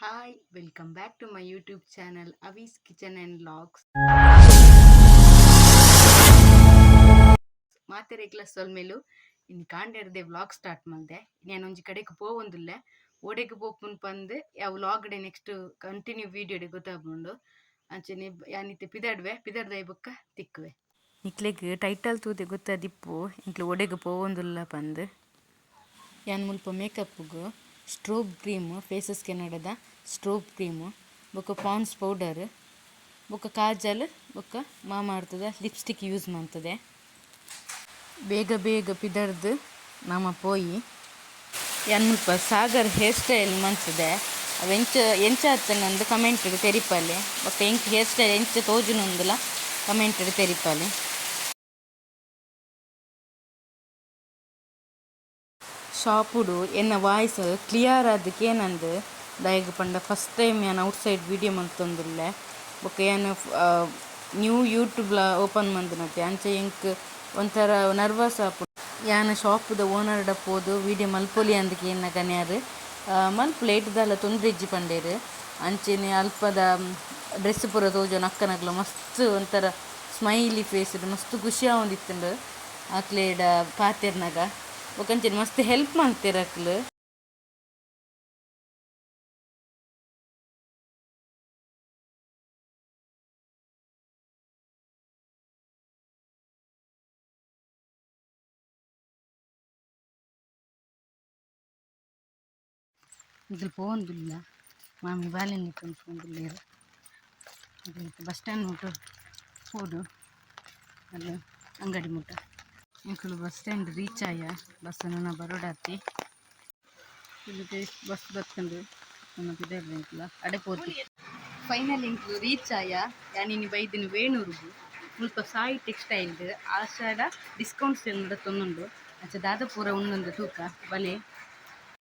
Hi, welcome back to my YouTube channel Avi's Kitchen and Vlogs. ಮಾತೆ ರೆಗ್ಲ ಸೊಲ್ಮೇಲು ಇನ್ನು ಕಾಂಡೆರ್ದೆ vlog start ಮಾಡಿದೆ ನಾನು ಒಂಜಿ ಕಡೆಗೆ ಪೋವೊಂದುಲ್ಲೆ ಓಡೆಗೆ ಪೋಪುನ್ ಪಂದು ಯಾವ ವ್ಲಾಗ್ಡೆ ನೆಕ್ಸ್ಟ್ ಕಂಟಿನ್ಯೂ ವೀಡಿಯೋಡೆ ಗೊತ್ತಾಗ್ಬೋದು ಅಂಚನೆ ಯಾನಿತ್ತೆ ಪಿದಡ್ದೆ ಬೊಕ್ಕ ತಿಕ್ಕುವೆ ನಿಕ್ಲೆಗ್ ಟೈಟಲ್ ತೂದೆ ಗೊತ್ತಾದಿಪ್ಪು ಇಂಕ್ಲು ಒಡೆಗೆ ಪೋವೊಂದುಲ್ಲ ಪಂದು ಯಾನ್ ಮುಲ್ಪ ಮೇಕಪ್ಗೂ ಸ್ಟ್ರೋಬ್ ಕ್ರೀಮ್ ಫೇಸಸ್ಗೆ ನಡದ ಸ್ಟ್ರೋಬ್ ಕ್ರೀಮು ಬೊಕ್ಕ ಪಾಂಡ್ಸ್ ಪೌಡರ್ ಬೊಕ್ಕ ಕಾಜಲ್ ಬೊಕ್ಕ ಮಾಮಾರ್ತದ ಲಿಪ್ಸ್ಟಿಕ್ ಯೂಸ್ ಮಾಡ್ತದೆ ಬೇಗ ಬೇಗ ಪಿದರ್ದು ಮಾಮ ಪೋಯಿ ಯಾನ್ ಮುಲ್ಪ ಸಾಗರ್ ಹೇರ್ ಸ್ಟೈಲ್ ಮನ್ಸದೆ ಅವು ಎಂಚ ಆತನಂದು ಕಮೆಂಟ್ ತೆರಿಪಾಲೆ ಬೊಕ್ಕ ಎಂಕ್ ಹೇರ್ ಸ್ಟೈಲ್ ಎಂಚ ತೋಜುನೊಂದುಲ ಕಮೆಂಟ್ ತೆರಿಪಾಲೆ ಶಾಪುಡು ಎನ್ನ ವಾಯ್ಸ್ ಕ್ಲಿಯರ್ ಆದಕ್ಕೆ ಏನಂದು ದಾಯಿಗೆ ಪಂಡ ಫಸ್ಟ್ ಟೈಮ್ ನಾನು ಔಟ್ಸೈಡ್ ವೀಡಿಯೋ ಮಂತೊಂದುಲ್ಲೆ ಬೊಕ್ಕ ಏನು ನ್ಯೂ ಯೂಟ್ಯೂಬ್ಲ ಓಪನ್ ಮಂದನತ್ತೆ ಅಂಚೆ ಎಂಕ್ ಒಂಥರ ನರ್ವಸ್ ಆಪುಡು ಯಾನ ಶಾಪುದ ಓನರ್ಡ ಪೋದು ವೀಡಿಯೋ ಮಲ್ಪೊಲಿ ಅಂದಕ್ಕೆ ಏನ ಗನ್ಯಾರು ಮಲ್ಪ ಲೇಟ್ದಲ್ಲ ತೊಂದ್ರೆ ಇಜ್ಜಿ ಪಂಡೇರು ಅಂಚೆನೆ ಅಲ್ಪದ ಡ್ರೆಸ್ ಪೂರ ತೋಜೋನು ಅಕ್ಕನಗ್ಲ ಮಸ್ತ್ ಒಂಥರ ಸ್ಮೈಲಿ ಫೇಸ್ ಮಸ್ತ್ ಖುಷಿ ಆವೊಂದಿತ್ತುಂಡು ಆಕ್ಲೇಡ ಪಾತೆರ್ನಾಗ ಒಕ್ಕಂಚೆನೆ ಮಸ್ತ್ ಹೆಲ್ಪ್ ಮಾಡ್ತೀರ ಅಕ್ಲು ಇದ್ರ ಪೋಂದಿಲ್ಲ ಮಾಮಿ ಬಾಲೆ ನಿಂತ್ಕೊಂಡು ಪೋಂದಿಲ್ಲೇರು ಬಸ್ ಸ್ಟ್ಯಾಂಡ್ ಮುಟ್ಟ ಹೋಡು ಅಲ್ಲಿ ಅಂಗಡಿ ಮುಟ್ಟ ಇಂಕಲು ಬಸ್ ಸ್ಟ್ಯಾಂಡ್ ರೀಚ್ ಆಯ ಬಸ್ ನನ್ನ ಬರೋಡಾತಿ ಇಲ್ಲಿ ಬಸ್ ಬರ್ತಂಡು ನನ್ನ ಬಿದ್ದಾಡ್ರೆ ಇಂಕಲ ಅಡೆಪೋತಿ ಫೈನಲ್ ಇಂಕಲು ರೀಚ್ ಆಯ ಯಾನಿನಿ ಬೈದಿನ ವೇಣೂರುಗು ಮುಲ್ಪ ಸಾಯಿ ಟೆಕ್ಸ್ಟೈಲ್ಡ್ ಆಷಾಢ ಡಿಸ್ಕೌಂಟ್ ಸೇಲ್ ನಡತೊಂದುಂಡು ಅಂಚ ದಾದ ಪೂರ ಉಂಡೊಂದು ತೂಕ ಬಲೆ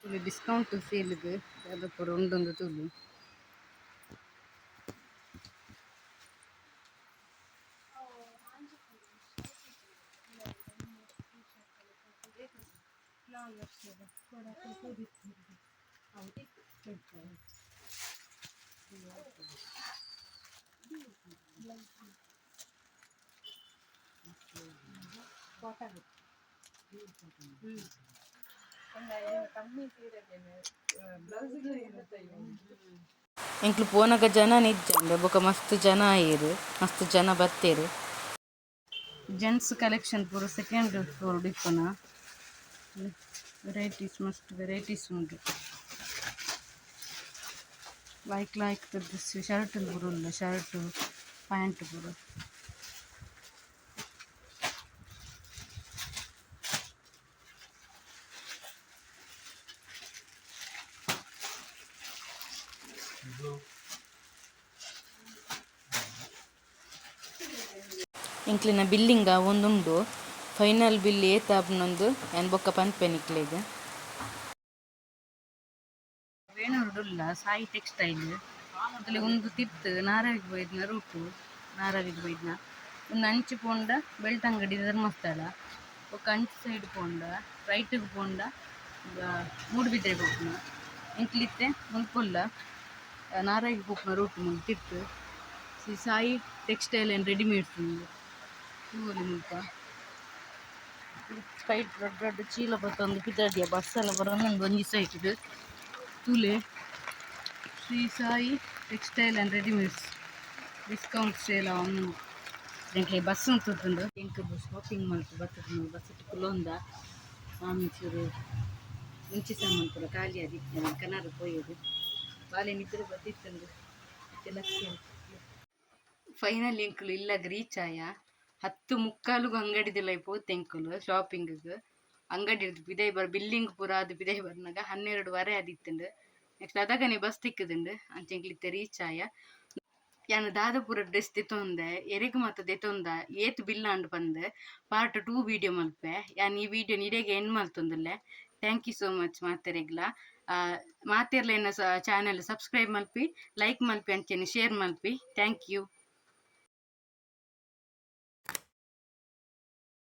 ಇಲ್ಲಿ ಡಿಸ್ಕೌಂಟ್ ಸೇಲ್ಗೆ ದಾದ ಪೂರ ಉಂಡೊಂದು ತೂಲು ಎಂಕ್ಲು ಪೋನಗ ಜನ ನಿಜ್ಜಂಡೆ ಬೊಕ ಮಸ್ತ್ ಜನ ಆಯೇರು ಮಸ್ತ್ ಜನ ಬತ್ತೇರು ಜೆಂಟ್ಸ್ ಕಲೆಕ್ಷನ್ ಪೂರ ಸೆಕೆಂಡ್ ಫ್ಲೋರ್ ಡಿಪ್ಪನ ವೆರೈಟೀಸ್ ಮಸ್ತ್ ವೆರೈಟೀಸ್ ಉಂಟು ಲೈಕ್ ಶರ್ಟ್ ಪೂರ ಉಲ್ಲ ಶರ್ಟ್ ಪ್ಯಾಂಟ್ ಪೂರ ಇಂಕ್ಲಿನ ಬಿಲ್ಲಿಂಗ ಒಂದುಂಡು ಫೈನಲ್ ಬಿಲ್ ಏತಾಪ್ನೊಂದು ಏನು ಬೊಕ್ಕ ಪನ್ಪೆನಿಕ್ಲೆಗ್ ವೇಣೂರುಡುಲ್ಲ ಸಾಯಿ ಟೆಕ್ಸ್ಟೈಲ್ ಅದ್ರಲ್ಲಿ ಒಂದು ತಿತ್ತು ನಾರಾವಿಗೆ ಬೈದ್ನ ರೂಟು ನಾರಾವಿಗೆ ಬೈದ್ನ ಒಂದು ಅಂಚು ಪೋಂಡ ಬೆಳ್ತಂಗಡಿ ಧರ್ಮಸ್ಥಳ ఒక ಅಂಚು ಸೈಡ್ ಪೋಂಡ ರೈಟ್ಗೆ ಪೋಂಡ ಮೂಡುಬಿದ್ರೆ ಪೋಪುನ ಇಂಕ್ಲಿತ್ತೆ ಮುಲ್ಪೊಲ್ಲ ನಾರಾಯಿಗೆ ಪೋಪುನ ರೂಟ್ ಮುಂದೆ ತಿತ್ತು ಸಾಯಿ ಟೆಕ್ಸ್ಟೈಲ್ ಆ್ಯಂಡ್ ರೆಡಿಮೇಡ್ಸ್ ಉಂದು ತೂವೊಲಿ ಮುಲ್ಪ ಸ್ಪೈಟ್ ದೊಡ್ಡ ದೊಡ್ಡ ಚೀಲ ಬತ್ತೊಂದು ಪಿದಾಡಿಯ ಬಸ್ ಎಲ್ಲ ಬರೋಂದು ಒಂಜಿ ಸೈಡ್ ತುಲೆ Shri Sai textile and readymades discount sale ಅವನು ಎಂಕ್ಲೆ ಬಸ್ ಉಂಟುಂಡು ಎಂಕ್ ಶಾಪಿಂಗ್ ಮಲ್ತು ಬರ್ತದೆ ಬಸ್ ಕುಲೊಂದ ಮಾಮಿಚೂರು ಮುಂಚೆ ಸಾಮಾನು ಪೂರ ಖಾಲಿ ಆದಿತ್ತು ಕನಾರ ಪೋಯೋದು ಬಾಲೆ ನಿದ್ರೆ ಬತ್ತಿತ್ತಂದು ಫೈನಲ್ ಎಂಕುಲು ಇಲ್ಲಾಗ ರೀಚ್ ಆಯ 10:45 ಅಂಗಡಿದೆಲ್ಲ ಪೋತೆ ಎಂಕುಲು ಶಾಪಿಂಗ್ಗೆ ಅಂಗಡಿ ಪಿದೈ ಬರ್ ಬಿಲ್ಲಿಂಗ್ ಪೂರ ಅದು ಪಿದೈ ಬರ್ನಾಗ 12:15 ಆದಿತ್ತುಂಡು ನೆಕ್ಸ್ಟ್ ಅದಗನೆ ಬಸ್ ತಿಕ್ಕುದುಂಡು ಅಂಚೆಂಕ್ಲಿತ್ತೆ ರೀಚ್ ಆಯ ಯಾನು ದಾದಪುರ ಡ್ರೆಸ್ ತೆತ್ತೊಂದೆ ಎರೆಗ್ ಮಾತ ದೆತ್ತೊಂದ ಏತ್ ಬಿಲ್ಲಾಂಡು ಬಂದು ಪಾರ್ಟ್ 2 ವೀಡಿಯೋ ಮಲ್ಪೆ ಯಾನ್ ಈ ವಿಡಿಯೋ ನಿಡೆಗೆ ಎಂಡ್ ಮಲ್ತೊಂದುಲ್ಲೆ ಥ್ಯಾಂಕ್ ಯು ಸೋ ಮಚ್ ಮಾತೆರೆಗ್ಲ ಮಾತೆರ್ಲ ಚಾನೆಲ್ ಸಬ್ಸ್ಕ್ರೈಬ್ ಮಲ್ಪಿ ಲೈಕ್ ಮಲ್ಪಿ ಅಂಚೆನೆ ಶೇರ್ ಮಲ್ಪಿ ಥ್ಯಾಂಕ್ ಯು.